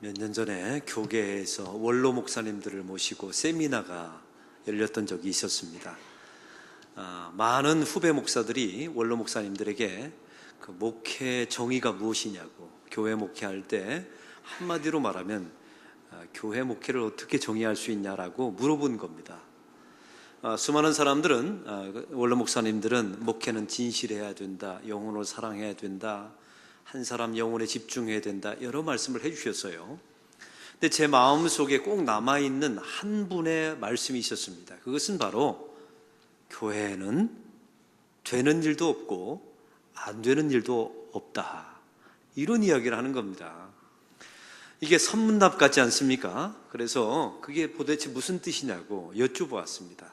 몇 년 전에 교계에서 원로 목사님들을 모시고 세미나가 열렸던 적이 있었습니다. 많은 후배 목사들이 원로 목사님들에게 그 목회 정의가 무엇이냐고, 교회 목회할 때 한마디로 말하면 교회 목회를 어떻게 정의할 수 있냐라고 물어본 겁니다. 수많은 사람들은, 원로 목사님들은 목회는 진실해야 된다, 영혼을 사랑해야 된다, 한 사람 영혼에 집중해야 된다, 여러 말씀을 해주셨어요. 근데 제 마음속에 꼭 남아있는 한 분의 말씀이 있었습니다. 그것은 바로 교회는 되는 일도 없고 안 되는 일도 없다, 이런 이야기를 하는 겁니다. 이게 선문답 같지 않습니까? 그래서 그게 도대체 무슨 뜻이냐고 여쭤보았습니다.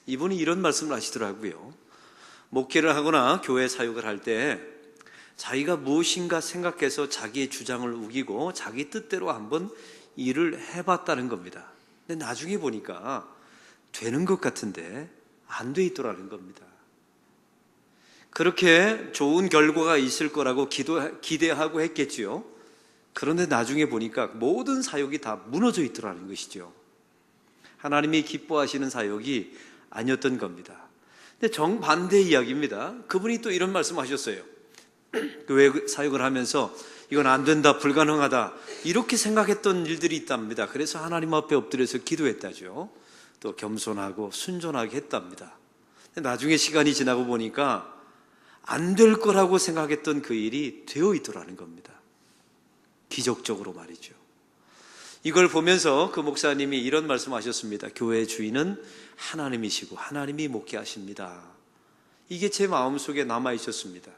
이분이 이런 말씀을 하시더라고요. 목회를 하거나 교회 사역을 할 때 자기가 무엇인가 생각해서 자기의 주장을 우기고 자기 뜻대로 한번 일을 해봤다는 겁니다. 근데 나중에 보니까 되는 것 같은데 안 돼 있더라는 겁니다. 그렇게 좋은 결과가 있을 거라고 기대하고 했겠지요. 그런데 나중에 보니까 모든 사역이 다 무너져 있더라는 것이죠. 하나님이 기뻐하시는 사역이 아니었던 겁니다. 근데 정반대의 이야기입니다. 그분이 또 이런 말씀하셨어요. 교회 사역을 하면서 이건 안 된다, 불가능하다, 이렇게 생각했던 일들이 있답니다. 그래서 하나님 앞에 엎드려서 기도했다죠. 또 겸손하고 순종하게 했답니다. 근데 나중에 시간이 지나고 보니까 안 될 거라고 생각했던 그 일이 되어 있더라는 겁니다. 기적적으로 말이죠. 이걸 보면서 그 목사님이 이런 말씀하셨습니다. 교회의 주인은 하나님이시고 하나님이 목회하십니다. 이게 제 마음속에 남아 있었습니다.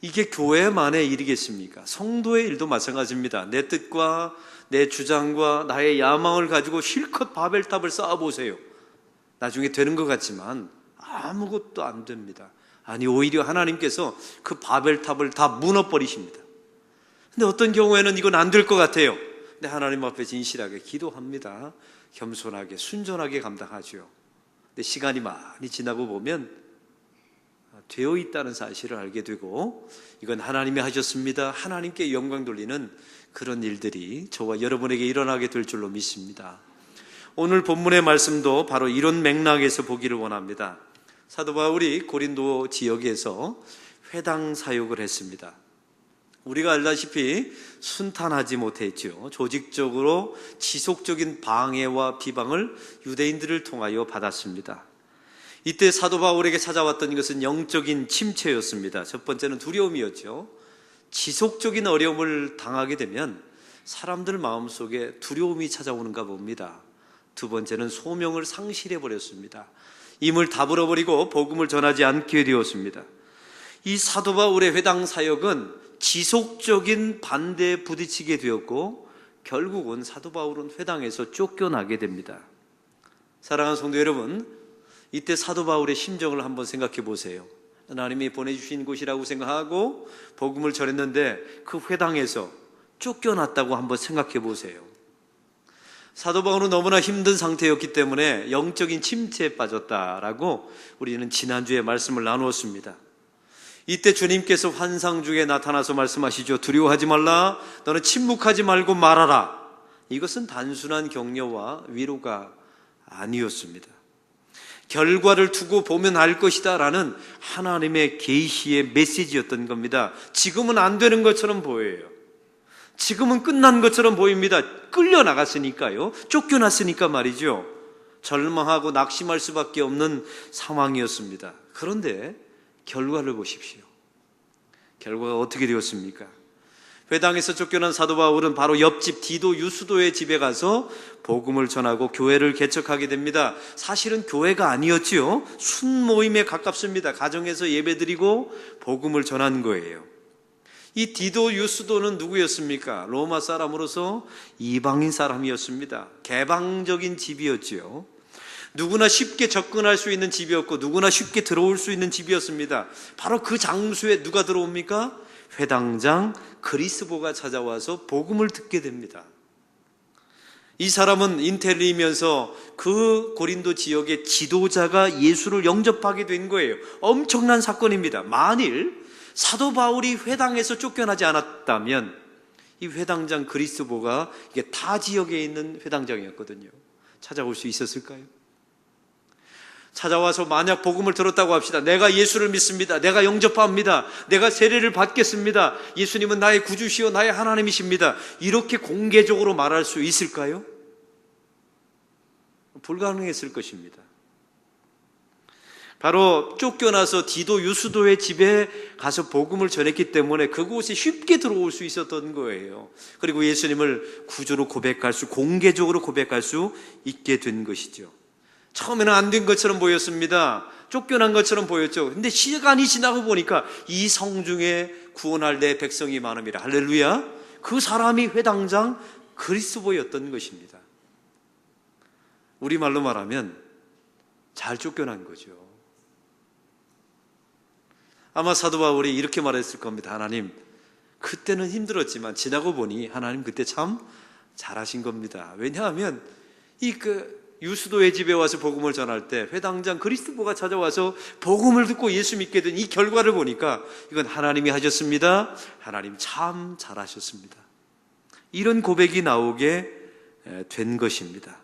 이게 교회만의 일이겠습니까? 성도의 일도 마찬가지입니다. 내 뜻과 내 주장과 나의 야망을 가지고 실컷 바벨탑을 쌓아보세요. 나중에 되는 것 같지만 아무것도 안 됩니다. 아니, 오히려 하나님께서 그 바벨탑을 다 무너버리십니다. 근데 어떤 경우에는 이건 안 될 것 같아요. 근데 하나님 앞에 진실하게 기도합니다. 겸손하게 순전하게 감당하죠. 근데 시간이 많이 지나고 보면 되어 있다는 사실을 알게 되고, 이건 하나님이 하셨습니다, 하나님께 영광 돌리는 그런 일들이 저와 여러분에게 일어나게 될 줄로 믿습니다. 오늘 본문의 말씀도 바로 이런 맥락에서 보기를 원합니다. 사도 바울이 고린도 지역에서 회당 사역을 했습니다. 우리가 알다시피 순탄하지 못했죠. 조직적으로 지속적인 방해와 비방을 유대인들을 통하여 받았습니다. 이때 사도 바울에게 찾아왔던 것은 영적인 침체였습니다. 첫 번째는 두려움이었죠. 지속적인 어려움을 당하게 되면 사람들 마음속에 두려움이 찾아오는가 봅니다. 두 번째는 소명을 상실해버렸습니다. 임을 다 불어버리고 복음을 전하지 않게 되었습니다. 이 사도 바울의 회당 사역은 지속적인 반대에 부딪히게 되었고, 결국은 사도 바울은 회당에서 쫓겨나게 됩니다. 사랑하는 성도 여러분, 이때 사도 바울의 심정을 한번 생각해 보세요. 하나님이 보내주신 곳이라고 생각하고 복음을 전했는데 그 회당에서 쫓겨났다고 한번 생각해 보세요. 사도 바울은 너무나 힘든 상태였기 때문에 영적인 침체에 빠졌다라고 우리는 지난주에 말씀을 나누었습니다. 이때 주님께서 환상 중에 나타나서 말씀하시죠. 두려워하지 말라, 너는 침묵하지 말고 말하라. 이것은 단순한 격려와 위로가 아니었습니다. 결과를 두고 보면 알 것이다 라는 하나님의 계시의 메시지였던 겁니다. 지금은 안 되는 것처럼 보여요. 지금은 끝난 것처럼 보입니다. 끌려나갔으니까요. 쫓겨났으니까 말이죠. 절망하고 낙심할 수밖에 없는 상황이었습니다. 그런데 결과를 보십시오. 결과가 어떻게 되었습니까? 회당에서 쫓겨난 사도 바울은 바로 옆집 디도 유스도의 집에 가서 복음을 전하고 교회를 개척하게 됩니다. 사실은 교회가 아니었지요. 순모임에 가깝습니다. 가정에서 예배드리고 복음을 전한 거예요. 이 디도 유스도는 누구였습니까? 로마 사람으로서 이방인 사람이었습니다. 개방적인 집이었지요. 누구나 쉽게 접근할 수 있는 집이었고 누구나 쉽게 들어올 수 있는 집이었습니다. 바로 그 장소에 누가 들어옵니까? 회당장 그리스보가 찾아와서 복음을 듣게 됩니다. 이 사람은 인텔리면서 그 고린도 지역의 지도자가 예수를 영접하게 된 거예요. 엄청난 사건입니다. 만일 사도 바울이 회당에서 쫓겨나지 않았다면 이 회당장 그리스도가 이게 타 지역에 있는 회당장이었거든요. 찾아올 수 있었을까요? 찾아와서 만약 복음을 들었다고 합시다. 내가 예수를 믿습니다. 내가 영접합니다. 내가 세례를 받겠습니다. 예수님은 나의 구주시요 나의 하나님이십니다. 이렇게 공개적으로 말할 수 있을까요? 불가능했을 것입니다. 바로 쫓겨나서 디도 유스도의 집에 가서 복음을 전했기 때문에 그곳에 쉽게 들어올 수 있었던 거예요. 그리고 예수님을 구주로 공개적으로 고백할 수 있게 된 것이죠. 처음에는 안 된 것처럼 보였습니다. 쫓겨난 것처럼 보였죠. 근데 시간이 지나고 보니까 이 성중에 구원할 내 백성이 많음이라. 할렐루야. 그 사람이 회당장 그리스도였던 것입니다. 우리말로 말하면 잘 쫓겨난 거죠. 아마 사도 바울이 이렇게 말했을 겁니다. 하나님, 그때는 힘들었지만 지나고 보니 하나님 그때 참 잘하신 겁니다. 왜냐하면 유스도의 집에 와서 복음을 전할 때 회당장 그리스도가 찾아와서 복음을 듣고 예수 믿게 된 이 결과를 보니까 이건 하나님이 하셨습니다. 하나님 참 잘하셨습니다. 이런 고백이 나오게 된 것입니다.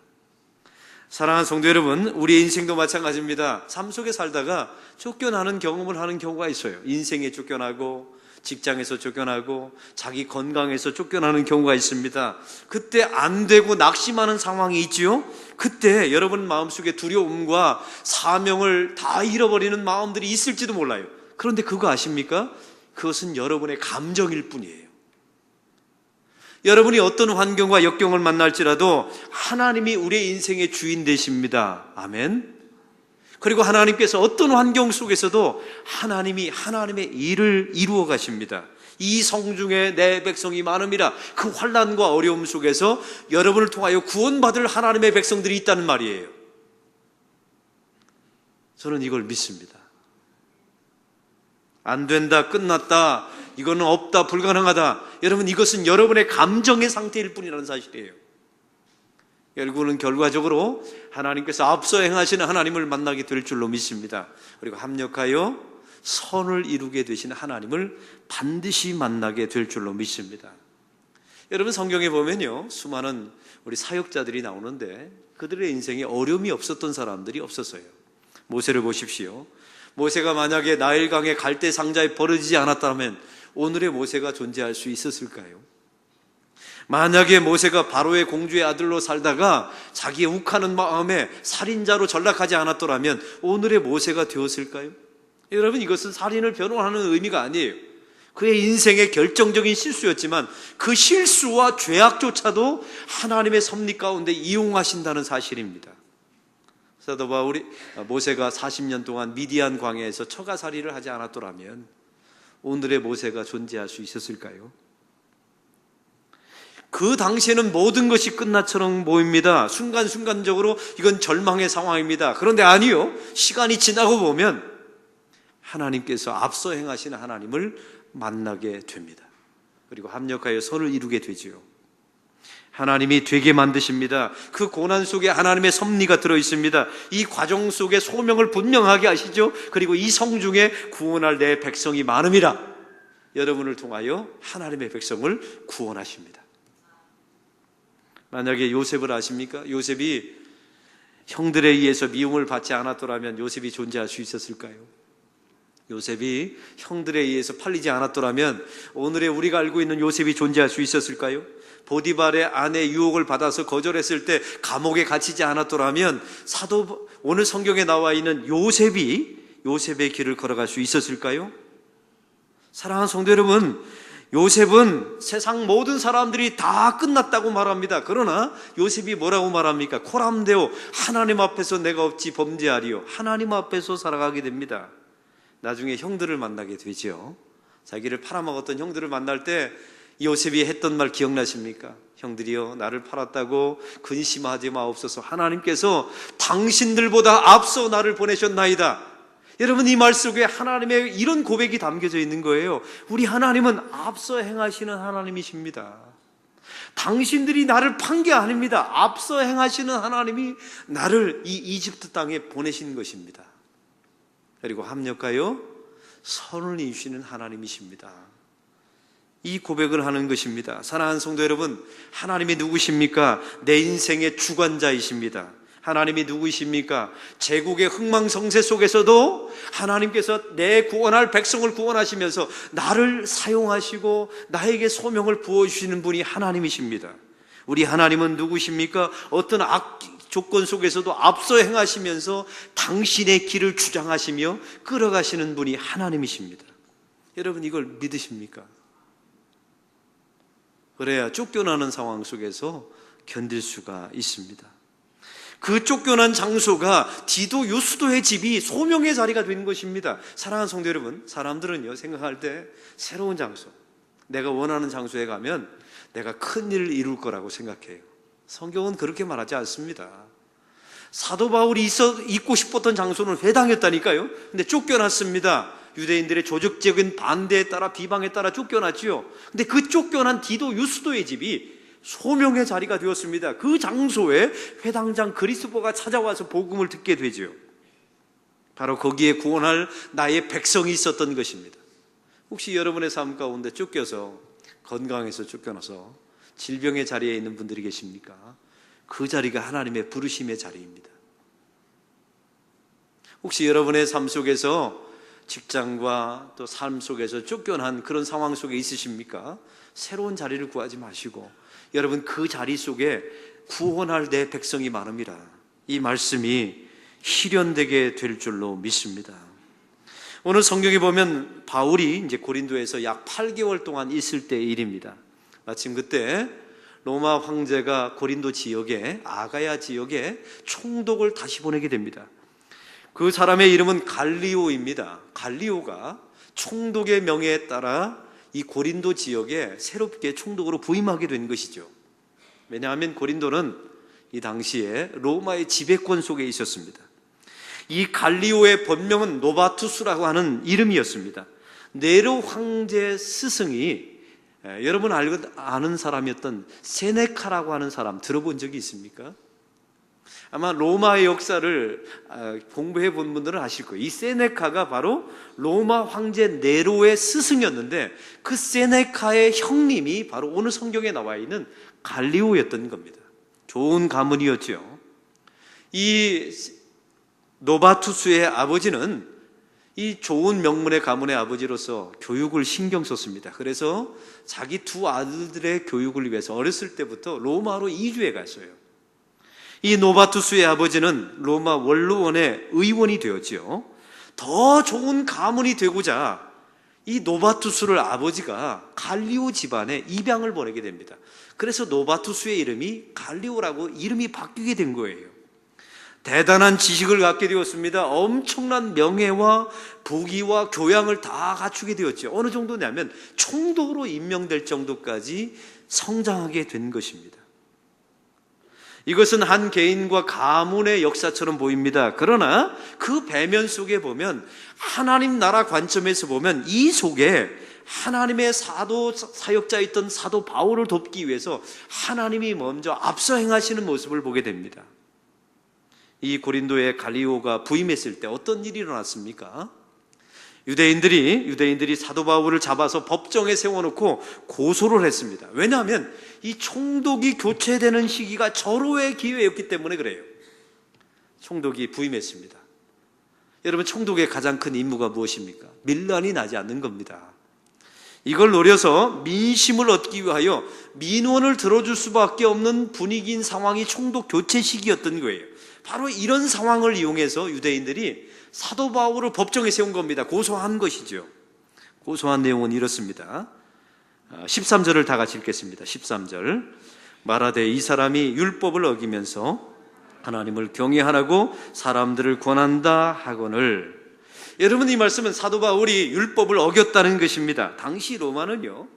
사랑하는 성도 여러분, 우리의 인생도 마찬가지입니다. 삶 속에 살다가 쫓겨나는 경험을 하는 경우가 있어요. 인생에 쫓겨나고 직장에서 쫓겨나고 자기 건강에서 쫓겨나는 경우가 있습니다. 그때 안 되고 낙심하는 상황이 있지요. 그때 여러분 마음속에 두려움과 사명을 다 잃어버리는 마음들이 있을지도 몰라요. 그런데 그거 아십니까? 그것은 여러분의 감정일 뿐이에요. 여러분이 어떤 환경과 역경을 만날지라도 하나님이 우리의 인생의 주인 되십니다. 아멘. 그리고 하나님께서 어떤 환경 속에서도 하나님이 하나님의 일을 이루어 가십니다. 이 성중에 내 백성이 많음이라. 그 환난과 어려움 속에서 여러분을 통하여 구원받을 하나님의 백성들이 있다는 말이에요. 저는 이걸 믿습니다. 안 된다, 끝났다, 이거는 없다, 불가능하다. 여러분, 이것은 여러분의 감정의 상태일 뿐이라는 사실이에요. 결국은 결과적으로 하나님께서 앞서 행하시는 하나님을 만나게 될 줄로 믿습니다. 그리고 합력하여 선을 이루게 되신 하나님을 반드시 만나게 될 줄로 믿습니다. 여러분, 성경에 보면요, 수많은 우리 사역자들이 나오는데 그들의 인생에 어려움이 없었던 사람들이 없었어요. 모세를 보십시오. 모세가 만약에 나일강의 갈대 상자에 버려지지 않았다면 오늘의 모세가 존재할 수 있었을까요? 만약에 모세가 바로의 공주의 아들로 살다가 자기의 욱하는 마음에 살인자로 전락하지 않았더라면 오늘의 모세가 되었을까요? 여러분, 이것은 살인을 변호하는 의미가 아니에요. 그의 인생의 결정적인 실수였지만 그 실수와 죄악조차도 하나님의 섭리 가운데 이용하신다는 사실입니다. 사도 바울이 모세가 40년 동안 미디안 광야에서 처가살이를 하지 않았더라면 오늘의 모세가 존재할 수 있었을까요? 그 당시에는 모든 것이 끝났처럼 보입니다. 순간순간적으로 이건 절망의 상황입니다. 그런데 아니요, 시간이 지나고 보면 하나님께서 앞서 행하시는 하나님을 만나게 됩니다. 그리고 합력하여 선을 이루게 되지요. 하나님이 되게 만드십니다. 그 고난 속에 하나님의 섭리가 들어있습니다. 이 과정 속에 소명을 분명하게 하시죠. 그리고 이 성중에 구원할 내 백성이 많음이라. 여러분을 통하여 하나님의 백성을 구원하십니다. 만약에 요셉을 아십니까? 요셉이 형들에 의해서 미움을 받지 않았더라면 요셉이 존재할 수 있었을까요? 요셉이 형들에 의해서 팔리지 않았더라면 오늘의 우리가 알고 있는 요셉이 존재할 수 있었을까요? 보디발의 아내 유혹을 받아서 거절했을 때 감옥에 갇히지 않았더라면 오늘 성경에 나와 있는 요셉의 길을 걸어갈 수 있었을까요? 사랑하는 성도 여러분, 요셉은 세상 모든 사람들이 다 끝났다고 말합니다. 그러나 요셉이 뭐라고 말합니까? 코람데오, 하나님 앞에서 내가 어찌 범죄하리요. 하나님 앞에서 살아가게 됩니다. 나중에 형들을 만나게 되죠. 자기를 팔아먹었던 형들을 만날 때 요셉이 했던 말 기억나십니까? 형들이여, 나를 팔았다고 근심하지 마옵소서. 하나님께서 당신들보다 앞서 나를 보내셨나이다. 여러분, 이 말 속에 하나님의 이런 고백이 담겨져 있는 거예요. 우리 하나님은 앞서 행하시는 하나님이십니다. 당신들이 나를 판 게 아닙니다. 앞서 행하시는 하나님이 나를 이 이집트 땅에 보내신 것입니다. 그리고 합력하여 선을 이루시는 하나님이십니다. 이 고백을 하는 것입니다. 사랑하는 성도 여러분, 하나님이 누구십니까? 내 인생의 주관자이십니다. 하나님이 누구이십니까? 제국의 흥망성쇠 속에서도 하나님께서 내 구원할 백성을 구원하시면서 나를 사용하시고 나에게 소명을 부어주시는 분이 하나님이십니다. 우리 하나님은 누구십니까? 어떤 조건 속에서도 앞서 행하시면서 당신의 길을 주장하시며 끌어가시는 분이 하나님이십니다. 여러분, 이걸 믿으십니까? 그래야 쫓겨나는 상황 속에서 견딜 수가 있습니다. 그 쫓겨난 장소가 디도 유스도의 집이 소명의 자리가 된 것입니다. 사랑하는 성도 여러분, 사람들은요, 생각할 때 새로운 장소, 내가 원하는 장소에 가면 내가 큰 일을 이룰 거라고 생각해요. 성경은 그렇게 말하지 않습니다. 사도 바울이 있고 싶었던 장소는 회당이었다니까요. 근데 쫓겨났습니다. 유대인들의 조직적인 반대에 따라, 비방에 따라 쫓겨났지요. 근데 그 쫓겨난 디도 유스도의 집이 소명의 자리가 되었습니다. 그 장소에 회당장 그리스도가 찾아와서 복음을 듣게 되죠. 바로 거기에 구원할 나의 백성이 있었던 것입니다. 혹시 여러분의 삶 가운데 쫓겨서, 건강에서 쫓겨나서 질병의 자리에 있는 분들이 계십니까? 그 자리가 하나님의 부르심의 자리입니다. 혹시 여러분의 삶 속에서 직장과 또 삶 속에서 쫓겨난 그런 상황 속에 있으십니까? 새로운 자리를 구하지 마시고, 여러분, 그 자리 속에 구원할 내 백성이 많음이라, 이 말씀이 실현되게 될 줄로 믿습니다. 오늘 성경에 보면 바울이 이제 고린도에서 약 8개월 동안 있을 때의 일입니다. 마침 그때 로마 황제가 고린도 지역에, 아가야 지역에 총독을 다시 보내게 됩니다. 그 사람의 이름은 갈리오입니다. 갈리오가 총독의 명예에 따라 이 고린도 지역에 새롭게 총독으로 부임하게 된 것이죠. 왜냐하면 고린도는 이 당시에 로마의 지배권 속에 있었습니다. 이 갈리오의 본명은 노바투스라고 하는 이름이었습니다. 네로 황제 스승이, 여러분 아는 사람이었던 세네카라고 하는 사람 들어본 적이 있습니까? 아마 로마의 역사를 공부해 본 분들은 아실 거예요. 이 세네카가 바로 로마 황제 네로의 스승이었는데, 그 세네카의 형님이 바로 오늘 성경에 나와 있는 갈리오였던 겁니다. 좋은 가문이었죠. 이 노바투스의 아버지는 이 좋은 명문의 가문의 아버지로서 교육을 신경 썼습니다. 그래서 자기 두 아들들의 교육을 위해서 어렸을 때부터 로마로 이주해 갔어요. 이 노바투스의 아버지는 로마 원로원의 의원이 되었지요. 더 좋은 가문이 되고자 이 노바투스를 아버지가 갈리오 집안에 입양을 보내게 됩니다. 그래서 노바투스의 이름이 갈리오라고 이름이 바뀌게 된 거예요. 대단한 지식을 갖게 되었습니다. 엄청난 명예와 부귀와 교양을 다 갖추게 되었죠. 어느 정도냐면 총독으로 임명될 정도까지 성장하게 된 것입니다. 이것은 한 개인과 가문의 역사처럼 보입니다. 그러나 그 배면 속에 보면, 하나님 나라 관점에서 보면 이 속에 하나님의 사역자였던 사도 바울을 돕기 위해서 하나님이 먼저 앞서 행하시는 모습을 보게 됩니다. 이 고린도의 갈리오가 부임했을 때 어떤 일이 일어났습니까? 유대인들이 사도 바울을 잡아서 법정에 세워놓고 고소를 했습니다. 왜냐하면 이 총독이 교체되는 시기가 절호의 기회였기 때문에 그래요. 총독이 부임했습니다. 여러분, 총독의 가장 큰 임무가 무엇입니까? 밀란이 나지 않는 겁니다. 이걸 노려서 민심을 얻기 위하여 민원을 들어줄 수밖에 없는 분위기인 상황이 총독 교체 시기였던 거예요. 바로 이런 상황을 이용해서 유대인들이 사도 바울을 법정에 세운 겁니다. 고소한 것이죠. 고소한 내용은 이렇습니다. 13절을 다 같이 읽겠습니다. 13절. 말하되 이 사람이 율법을 어기면서 하나님을 경외하라고 사람들을 권한다 하거늘. 여러분, 이 말씀은 사도 바울이 율법을 어겼다는 것입니다. 당시 로마는요,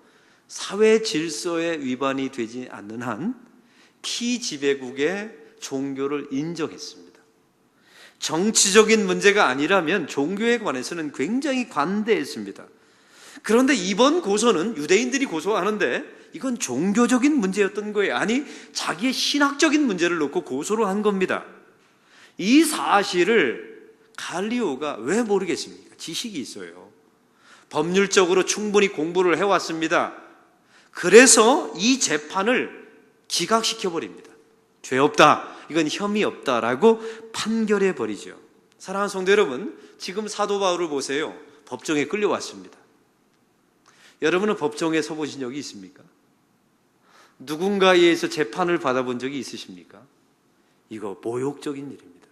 사회 질서에 위반이 되지 않는 한 피지배국의 종교를 인정했습니다. 정치적인 문제가 아니라면 종교에 관해서는 굉장히 관대했습니다. 그런데 이번 고소는 유대인들이 고소하는데 이건 종교적인 문제였던 거예요. 아니, 자기의 신학적인 문제를 놓고 고소를 한 겁니다. 이 사실을 갈리오가 왜 모르겠습니까? 지식이 있어요. 법률적으로 충분히 공부를 해왔습니다. 그래서 이 재판을 기각시켜 버립니다. 죄 없다, 이건 혐의 없다라고 판결해 버리죠. 사랑하는 성도 여러분, 지금 사도 바울을 보세요. 법정에 끌려왔습니다. 여러분은 법정에 서보신 적이 있습니까? 누군가에 의해서 재판을 받아본 적이 있으십니까? 이거 모욕적인 일입니다.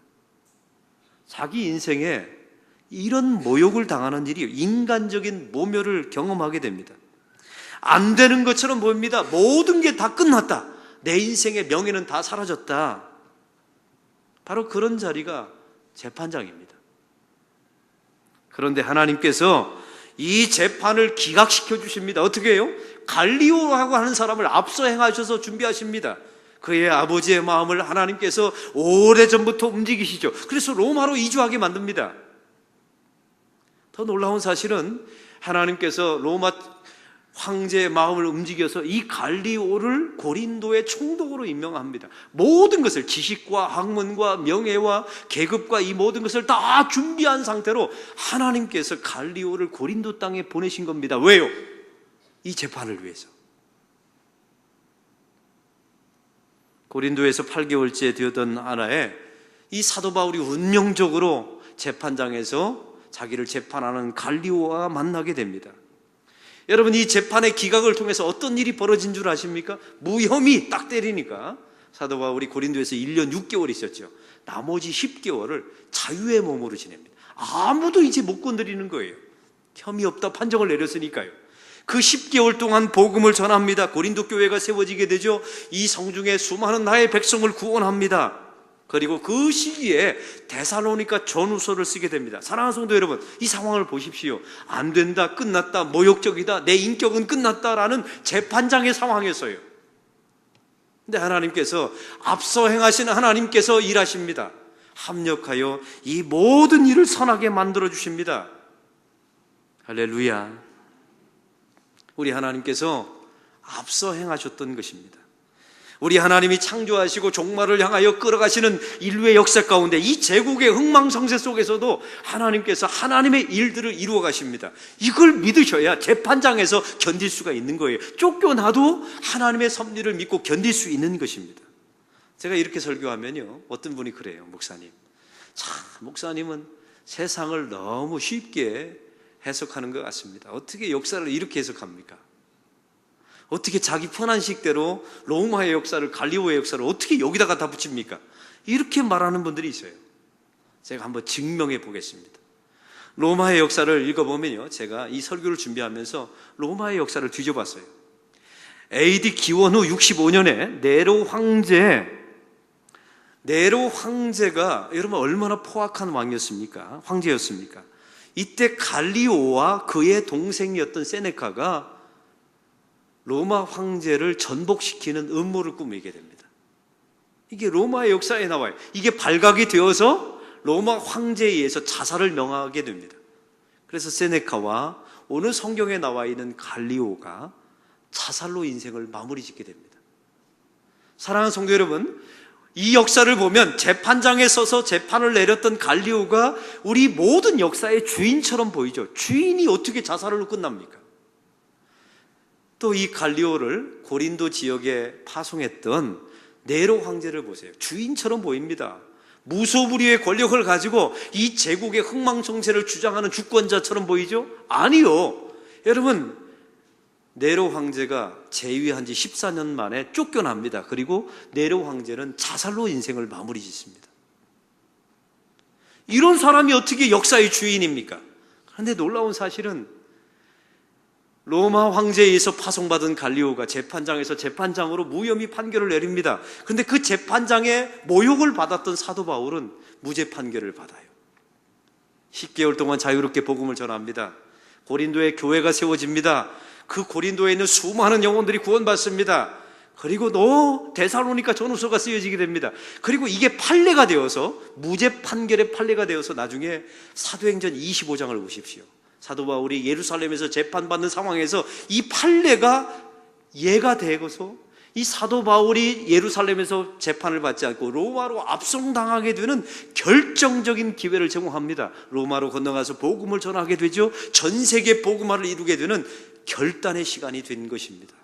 자기 인생에 이런 모욕을 당하는 일이 인간적인 모멸을 경험하게 됩니다. 안 되는 것처럼 보입니다. 모든 게 다 끝났다. 내 인생의 명예는 다 사라졌다. 바로 그런 자리가 재판장입니다. 그런데 하나님께서 이 재판을 기각시켜 주십니다. 어떻게 해요? 갈리오라고 하는 사람을 앞서 행하셔서 준비하십니다. 그의 아버지의 마음을 하나님께서 오래전부터 움직이시죠. 그래서 로마로 이주하게 만듭니다. 더 놀라운 사실은 하나님께서 로마 황제의 마음을 움직여서 이 갈리오를 고린도의 총독으로 임명합니다. 모든 것을, 지식과 학문과 명예와 계급과 이 모든 것을 다 준비한 상태로 하나님께서 갈리오를 고린도 땅에 보내신 겁니다. 왜요? 이 재판을 위해서. 고린도에서 8개월째 되었던 하나에 이 사도 바울이 운명적으로 재판장에서 자기를 재판하는 갈리오와 만나게 됩니다. 여러분, 이 재판의 기각을 통해서 어떤 일이 벌어진 줄 아십니까? 무혐의 딱 때리니까 사도 바울이 고린도에서 1년 6개월 있었죠. 나머지 10개월을 자유의 몸으로 지냅니다. 아무도 이제 못 건드리는 거예요. 혐의 없다 판정을 내렸으니까요. 그 10개월 동안 복음을 전합니다. 고린도 교회가 세워지게 되죠. 이 성중에 수많은 나의 백성을 구원합니다. 그리고 그 시기에 데살로니가 전후서를 쓰게 됩니다. 사랑하는 성도 여러분, 이 상황을 보십시오. 안 된다, 끝났다, 모욕적이다, 내 인격은 끝났다라는 재판장의 상황에서요. 근데 하나님께서, 앞서 행하시는 하나님께서 일하십니다. 합력하여 이 모든 일을 선하게 만들어 주십니다. 할렐루야. 우리 하나님께서 앞서 행하셨던 것입니다. 우리 하나님이 창조하시고 종말을 향하여 끌어가시는 인류의 역사 가운데 이 제국의 흥망성쇠 속에서도 하나님께서 하나님의 일들을 이루어 가십니다. 이걸 믿으셔야 재판장에서 견딜 수가 있는 거예요. 쫓겨나도 하나님의 섭리를 믿고 견딜 수 있는 것입니다. 제가 이렇게 설교하면요, 어떤 분이 그래요. 목사님, 참 목사님은 세상을 너무 쉽게 해석하는 것 같습니다. 어떻게 역사를 이렇게 해석합니까? 어떻게 자기 편한 식대로 로마의 역사를, 갈리오의 역사를 어떻게 여기다가 다 붙입니까? 이렇게 말하는 분들이 있어요. 제가 한번 증명해 보겠습니다. 로마의 역사를 읽어보면요, 제가 이 설교를 준비하면서 로마의 역사를 뒤져봤어요. AD 기원 후 65년에 네로 황제가 여러분 얼마나 포악한 왕이었습니까? 황제였습니까? 이때 갈리오와 그의 동생이었던 세네카가 로마 황제를 전복시키는 음모를 꾸미게 됩니다. 이게 로마의 역사에 나와요. 이게 발각이 되어서 로마 황제에 의해서 자살을 명하게 됩니다. 그래서 세네카와 오늘 성경에 나와 있는 갈리오가 자살로 인생을 마무리 짓게 됩니다. 사랑하는 성도 여러분, 이 역사를 보면 재판장에 서서 재판을 내렸던 갈리오가 우리 모든 역사의 주인처럼 보이죠. 주인이 어떻게 자살로 끝납니까? 또 이 갈리오를 고린도 지역에 파송했던 네로 황제를 보세요. 주인처럼 보입니다. 무소불위의 권력을 가지고 이 제국의 흥망성쇠를 주장하는 주권자처럼 보이죠? 아니요. 여러분, 네로 황제가 재위한 지 14년 만에 쫓겨납니다. 그리고 네로 황제는 자살로 인생을 마무리 짓습니다. 이런 사람이 어떻게 역사의 주인입니까? 그런데 놀라운 사실은 로마 황제에 의해서 파송받은 갈리오가 재판장에서 재판장으로 무혐의 판결을 내립니다. 그런데 그 재판장의 모욕을 받았던 사도 바울은 무죄 판결을 받아요. 10개월 동안 자유롭게 복음을 전합니다. 고린도에 교회가 세워집니다. 그 고린도에 있는 수많은 영혼들이 구원받습니다. 그리고 데살로니가 전후서가 쓰여지게 됩니다. 그리고 이게 판례가 되어서, 무죄 판결의 판례가 되어서 나중에 사도행전 25장을 보십시오. 사도 바울이 예루살렘에서 재판받는 상황에서 이 판례가 예가 되고서 이 사도 바울이 예루살렘에서 재판을 받지 않고 로마로 압송당하게 되는 결정적인 기회를 제공합니다. 로마로 건너가서 복음을 전하게 되죠. 전 세계 복음화를 이루게 되는 결단의 시간이 된 것입니다.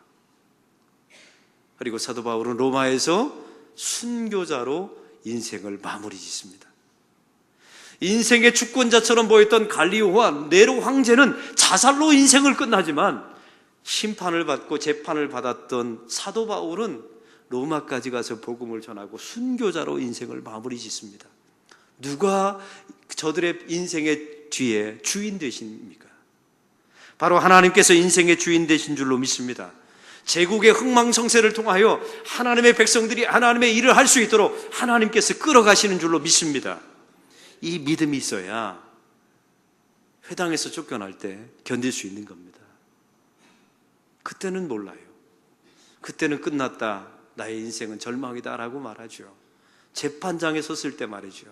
그리고 사도 바울은 로마에서 순교자로 인생을 마무리 짓습니다. 인생의 주권자처럼 보였던 갈리오와 네로 황제는 자살로 인생을 끝나지만 심판을 받고 재판을 받았던 사도 바울은 로마까지 가서 복음을 전하고 순교자로 인생을 마무리 짓습니다. 누가 저들의 인생의 뒤에 주인 되십니까? 바로 하나님께서 인생의 주인 되신 줄로 믿습니다. 제국의 흥망성쇠를 통하여 하나님의 백성들이 하나님의 일을 할 수 있도록 하나님께서 끌어가시는 줄로 믿습니다. 이 믿음이 있어야 회당에서 쫓겨날 때 견딜 수 있는 겁니다. 그때는 몰라요. 그때는 끝났다, 나의 인생은 절망이다라고 말하죠. 재판장에 섰을 때 말이죠.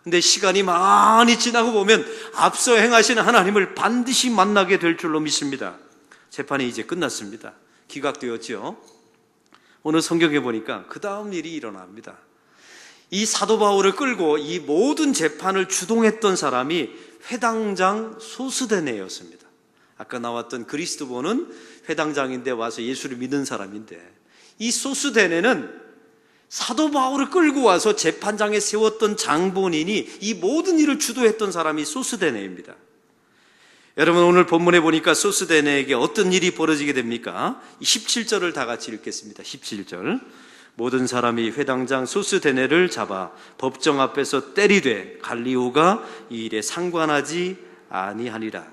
근데 시간이 많이 지나고 보면 앞서 행하시는 하나님을 반드시 만나게 될 줄로 믿습니다. 재판이 이제 끝났습니다. 기각되었죠. 오늘 성경에 보니까 그 다음 일이 일어납니다. 이 사도 바울을 끌고 이 모든 재판을 주동했던 사람이 회당장 소스데네였습니다. 아까 나왔던 그리스도보는 회당장인데 와서 예수를 믿는 사람인데, 이 소스데네는 사도 바울을 끌고 와서 재판장에 세웠던 장본인이 이 모든 일을 주도했던 사람이 소스데네입니다. 여러분, 오늘 본문에 보니까 소스데네에게 어떤 일이 벌어지게 됩니까? 17절을 다 같이 읽겠습니다. 17절. 모든 사람이 회당장 소스데네를 잡아 법정 앞에서 때리되 갈리오가 이 일에 상관하지 아니하니라.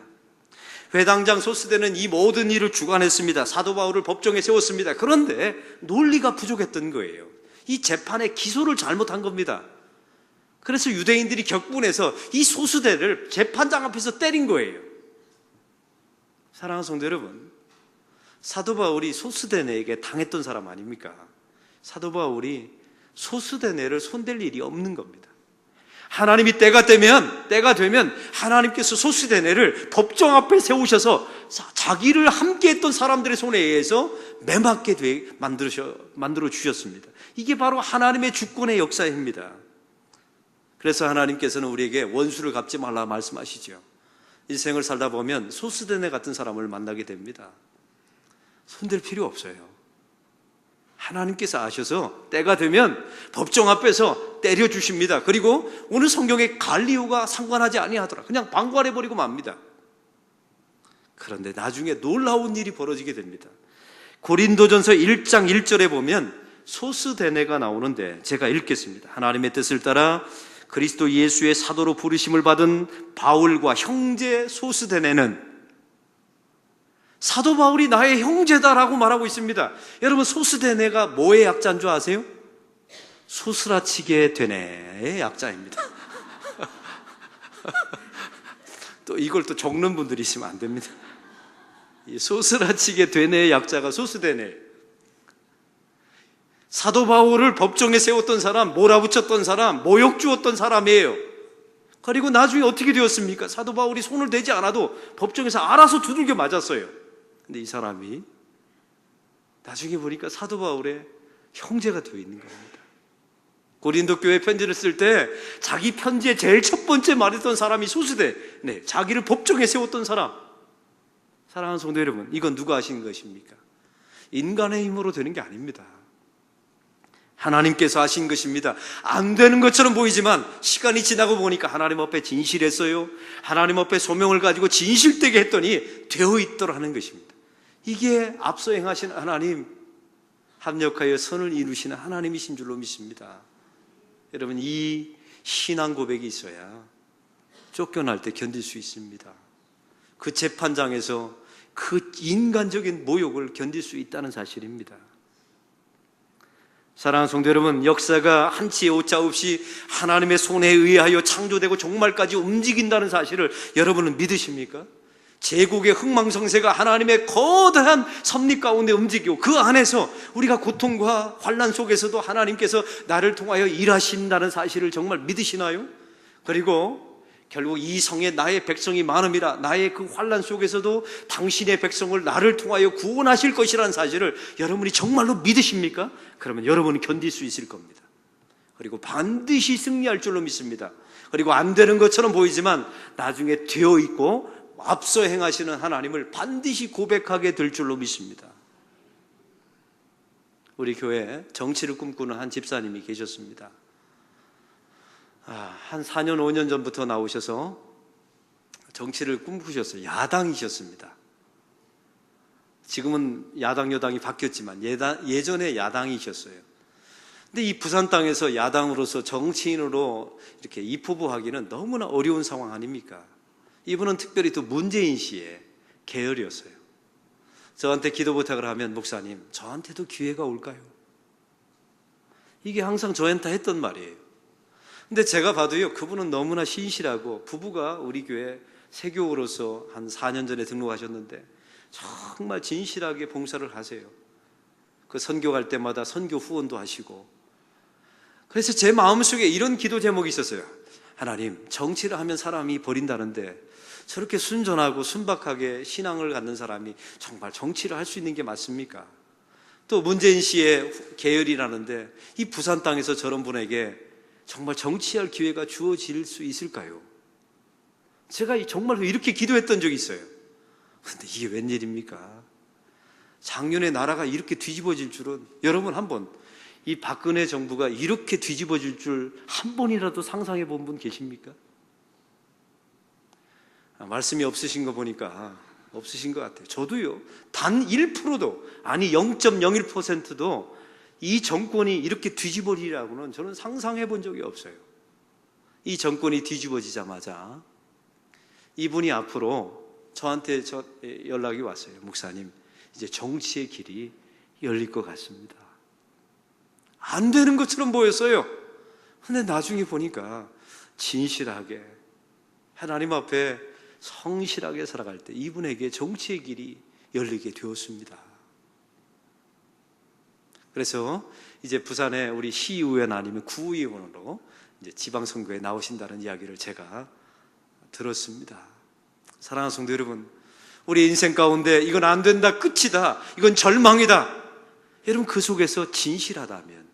회당장 소스데네는 이 모든 일을 주관했습니다. 사도 바울을 법정에 세웠습니다. 그런데 논리가 부족했던 거예요. 이 재판의 기소를 잘못한 겁니다. 그래서 유대인들이 격분해서 이 소스데네를 재판장 앞에서 때린 거예요. 사랑하는 성도 여러분, 사도 바울이 소스데네에게 당했던 사람 아닙니까? 사도 바울이 소스데네를 손댈 일이 없는 겁니다. 하나님이 때가 되면 하나님께서 소스데네를 법정 앞에 세우셔서 자기를 함께했던 사람들의 손에 의해서 매맞게 만들어 주셨습니다. 이게 바로 하나님의 주권의 역사입니다. 그래서 하나님께서는 우리에게 원수를 갚지 말라 말씀하시죠. 인생을 살다 보면 소스데네 같은 사람을 만나게 됩니다. 손댈 필요 없어요. 하나님께서 아셔서 때가 되면 법정 앞에서 때려주십니다. 그리고 오늘 성경에 갈리오가 상관하지 아니하더라, 그냥 방관해버리고 맙니다. 그런데 나중에 놀라운 일이 벌어지게 됩니다. 고린도전서 1장 1절에 보면 소스데네가 나오는데 제가 읽겠습니다. 하나님의 뜻을 따라 그리스도 예수의 사도로 부르심을 받은 바울과 형제 소스데네는, 사도 바울이 나의 형제다라고 말하고 있습니다. 여러분, 소스데네가 뭐의 약자인 줄 아세요? 소스라치게 되네의 약자입니다. 또 이걸 또 적는 분들이 있으면 안 됩니다. 이 소스라치게 되네의 약자가 소스데네. 사도 바울을 법정에 세웠던 사람, 몰아붙였던 사람, 모욕 주었던 사람이에요. 그리고 나중에 어떻게 되었습니까? 사도 바울이 손을 대지 않아도 법정에서 알아서 두들겨 맞았어요. 근데 이 사람이 나중에 보니까 사도 바울의 형제가 되어 있는 겁니다. 고린도 교회 편지를 쓸 때 자기 편지에 제일 첫 번째 말했던 사람이 소스데네, 자기를 법정에 세웠던 사람. 사랑하는 성도 여러분, 이건 누가 하신 것입니까? 인간의 힘으로 되는 게 아닙니다. 하나님께서 하신 것입니다. 안 되는 것처럼 보이지만 시간이 지나고 보니까 하나님 앞에 진실했어요. 하나님 앞에 소명을 가지고 진실되게 했더니 되어 있도록 하는 것입니다. 이게 앞서 행하신 하나님, 합력하여 선을 이루시는 하나님이신 줄로 믿습니다. 여러분, 이 신앙 고백이 있어야 쫓겨날 때 견딜 수 있습니다. 그 재판장에서 그 인간적인 모욕을 견딜 수 있다는 사실입니다. 사랑하는 성도 여러분, 역사가 한치의 오차 없이 하나님의 손에 의하여 창조되고 종말까지 움직인다는 사실을 여러분은 믿으십니까? 제국의 흥망성쇠가 하나님의 거대한 섭리 가운데 움직이고 그 안에서 우리가 고통과 환난 속에서도 하나님께서 나를 통하여 일하신다는 사실을 정말 믿으시나요? 그리고 결국 이 성에 나의 백성이 많음이라, 나의 그 환난 속에서도 당신의 백성을 나를 통하여 구원하실 것이라는 사실을 여러분이 정말로 믿으십니까? 그러면 여러분은 견딜 수 있을 겁니다. 그리고 반드시 승리할 줄로 믿습니다. 그리고 안 되는 것처럼 보이지만 나중에 되어 있고 앞서 행하시는 하나님을 반드시 고백하게 될 줄로 믿습니다. 우리 교회에 정치를 꿈꾸는 한 집사님이 계셨습니다. 한 4년, 5년 전부터 나오셔서 정치를 꿈꾸셨어요. 야당이셨습니다. 지금은 야당, 여당이 바뀌었지만 예전에 야당이셨어요. 근데 이 부산 땅에서 야당으로서 정치인으로 이렇게 입후보하기는 너무나 어려운 상황 아닙니까? 이분은 특별히 또 문재인 씨의 계열이었어요. 저한테 기도 부탁을 하면 목사님, 저한테도 기회가 올까요? 이게 항상 저한테 했던 말이에요. 근데 제가 봐도요, 그분은 너무나 신실하고 부부가 우리 교회 세교우로서 한 4년 전에 등록하셨는데 정말 진실하게 봉사를 하세요. 그 선교 갈 때마다 선교 후원도 하시고. 그래서 제 마음속에 이런 기도 제목이 있었어요. 하나님, 정치를 하면 사람이 버린다는데 저렇게 순전하고 순박하게 신앙을 갖는 사람이 정말 정치를 할 수 있는 게 맞습니까? 또 문재인 씨의 계열이라는데 이 부산 땅에서 저런 분에게 정말 정치할 기회가 주어질 수 있을까요? 제가 정말 이렇게 기도했던 적이 있어요. 근데 이게 웬일입니까? 작년에 나라가 이렇게 뒤집어질 줄은, 여러분 한번 이 박근혜 정부가 이렇게 뒤집어질 줄 한 번이라도 상상해 본 분 계십니까? 말씀이 없으신 거 보니까 없으신 것 같아요. 저도요, 단 1%도, 아니 0.01%도 이 정권이 이렇게 뒤집어지리라고는 저는 상상해 본 적이 없어요. 이 정권이 뒤집어지자마자 이분이 앞으로 저한테 연락이 왔어요. 목사님, 이제 정치의 길이 열릴 것 같습니다. 안 되는 것처럼 보였어요. 근데 나중에 보니까 진실하게 하나님 앞에 성실하게 살아갈 때 이분에게 정치의 길이 열리게 되었습니다. 그래서 이제 부산에 우리 시의원 아니면 구의원으로 이제 지방선거에 나오신다는 이야기를 제가 들었습니다. 사랑하는 성도 여러분, 우리 인생 가운데 이건 안 된다, 끝이다, 이건 절망이다. 여러분, 그 속에서 진실하다면,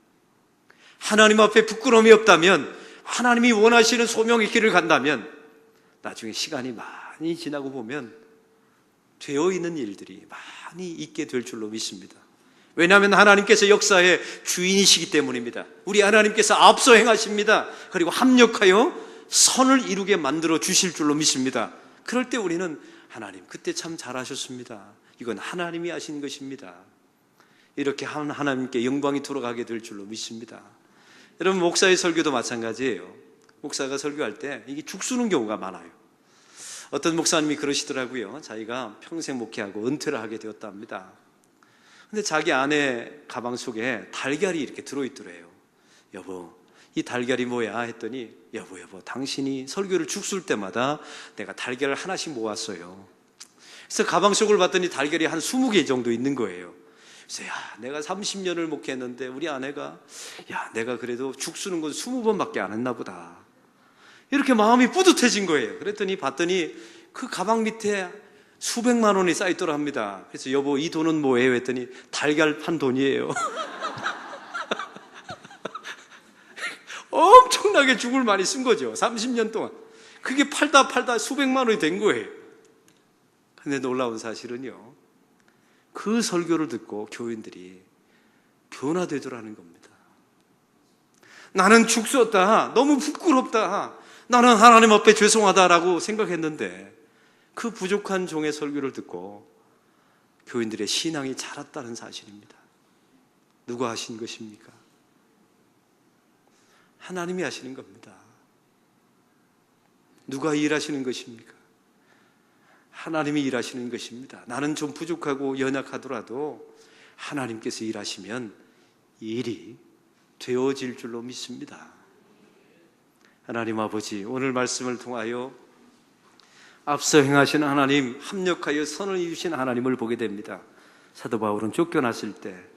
하나님 앞에 부끄러움이 없다면, 하나님이 원하시는 소명의 길을 간다면 나중에 시간이 많이 지나고 보면 되어 있는 일들이 많이 있게 될 줄로 믿습니다. 왜냐하면 하나님께서 역사의 주인이시기 때문입니다. 우리 하나님께서 앞서 행하십니다. 그리고 합력하여 선을 이루게 만들어 주실 줄로 믿습니다. 그럴 때 우리는 하나님, 그때 참 잘하셨습니다. 이건 하나님이 하신 것입니다. 이렇게 하나님께 영광이 돌아가게 될 줄로 믿습니다. 여러분, 목사의 설교도 마찬가지예요. 목사가 설교할 때 이게 죽쓰는 경우가 많아요. 어떤 목사님이 그러시더라고요. 자기가 평생 목회하고 은퇴를 하게 되었답니다. 근데 자기 아내 가방 속에 달걀이 이렇게 들어있더래요. 여보, 이 달걀이 뭐야? 했더니 여보, 당신이 설교를 죽쓸 때마다 내가 달걀을 하나씩 모았어요. 그래서 가방 속을 봤더니 달걀이 한 20개 정도 있는 거예요. 그래서 내가 30년을 목회했는데 우리 아내가 내가 그래도 죽쓰는 건 20번밖에 안 했나 보다. 이렇게 마음이 뿌듯해진 거예요. 그랬더니 봤더니 그 가방 밑에 수백만 원이 쌓여있더라 합니다. 그래서 여보, 이 돈은 뭐예요? 했더니 달걀 판 돈이에요. 엄청나게 죽을 많이 쓴 거죠. 30년 동안. 그게 팔다 수백만 원이 된 거예요. 근데 놀라운 사실은요, 그 설교를 듣고 교인들이 변화되더라는 겁니다. 나는 죽었다, 너무 부끄럽다, 나는 하나님 앞에 죄송하다라고 생각했는데 그 부족한 종의 설교를 듣고 교인들의 신앙이 자랐다는 사실입니다. 누가 하신 것입니까? 하나님이 하시는 겁니다. 누가 일하시는 것입니까? 하나님이 일하시는 것입니다. 나는 좀 부족하고 연약하더라도 하나님께서 일하시면 일이 되어질 줄로 믿습니다. 하나님 아버지, 오늘 말씀을 통하여 앞서 행하신 하나님, 합력하여 선을 이루신 하나님을 보게 됩니다. 사도 바울은 쫓겨났을 때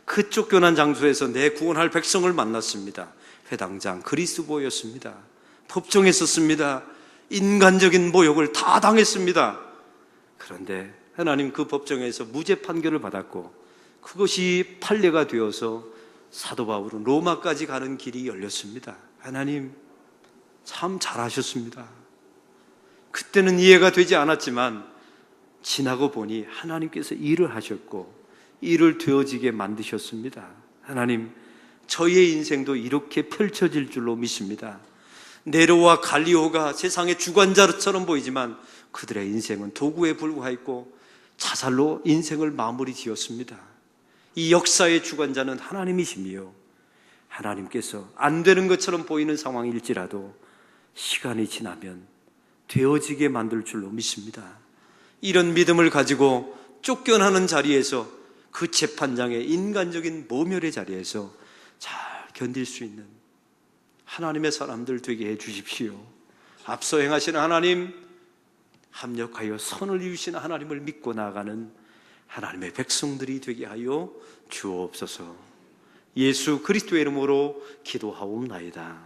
그 쫓겨난 장소에서 내 구원할 백성을 만났습니다. 회당장 그리스도였습니다. 법정에 섰습니다. 인간적인 모욕을 다 당했습니다. 그런데 하나님, 그 법정에서 무죄 판결을 받았고 그것이 판례가 되어서 사도 바울은 로마까지 가는 길이 열렸습니다. 하나님, 참 잘하셨습니다. 그때는 이해가 되지 않았지만 지나고 보니 하나님께서 일을 하셨고 일을 되어지게 만드셨습니다. 하나님, 저희의 인생도 이렇게 펼쳐질 줄로 믿습니다. 네로와 갈리오가 세상의 주관자처럼 보이지만 그들의 인생은 도구에 불과했고 자살로 인생을 마무리 지었습니다. 이 역사의 주관자는 하나님이시며 하나님께서 안 되는 것처럼 보이는 상황일지라도 시간이 지나면 되어지게 만들 줄로 믿습니다. 이런 믿음을 가지고 쫓겨나는 자리에서, 그 재판장의 인간적인 모멸의 자리에서 잘 견딜 수 있는 하나님의 사람들 되게 해 주십시오. 앞서 행하시는 하나님, 합력하여 선을 이루시는 하나님을 믿고 나아가는 하나님의 백성들이 되게 하여 주옵소서. 예수 그리스도의 이름으로 기도하옵나이다.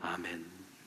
아멘.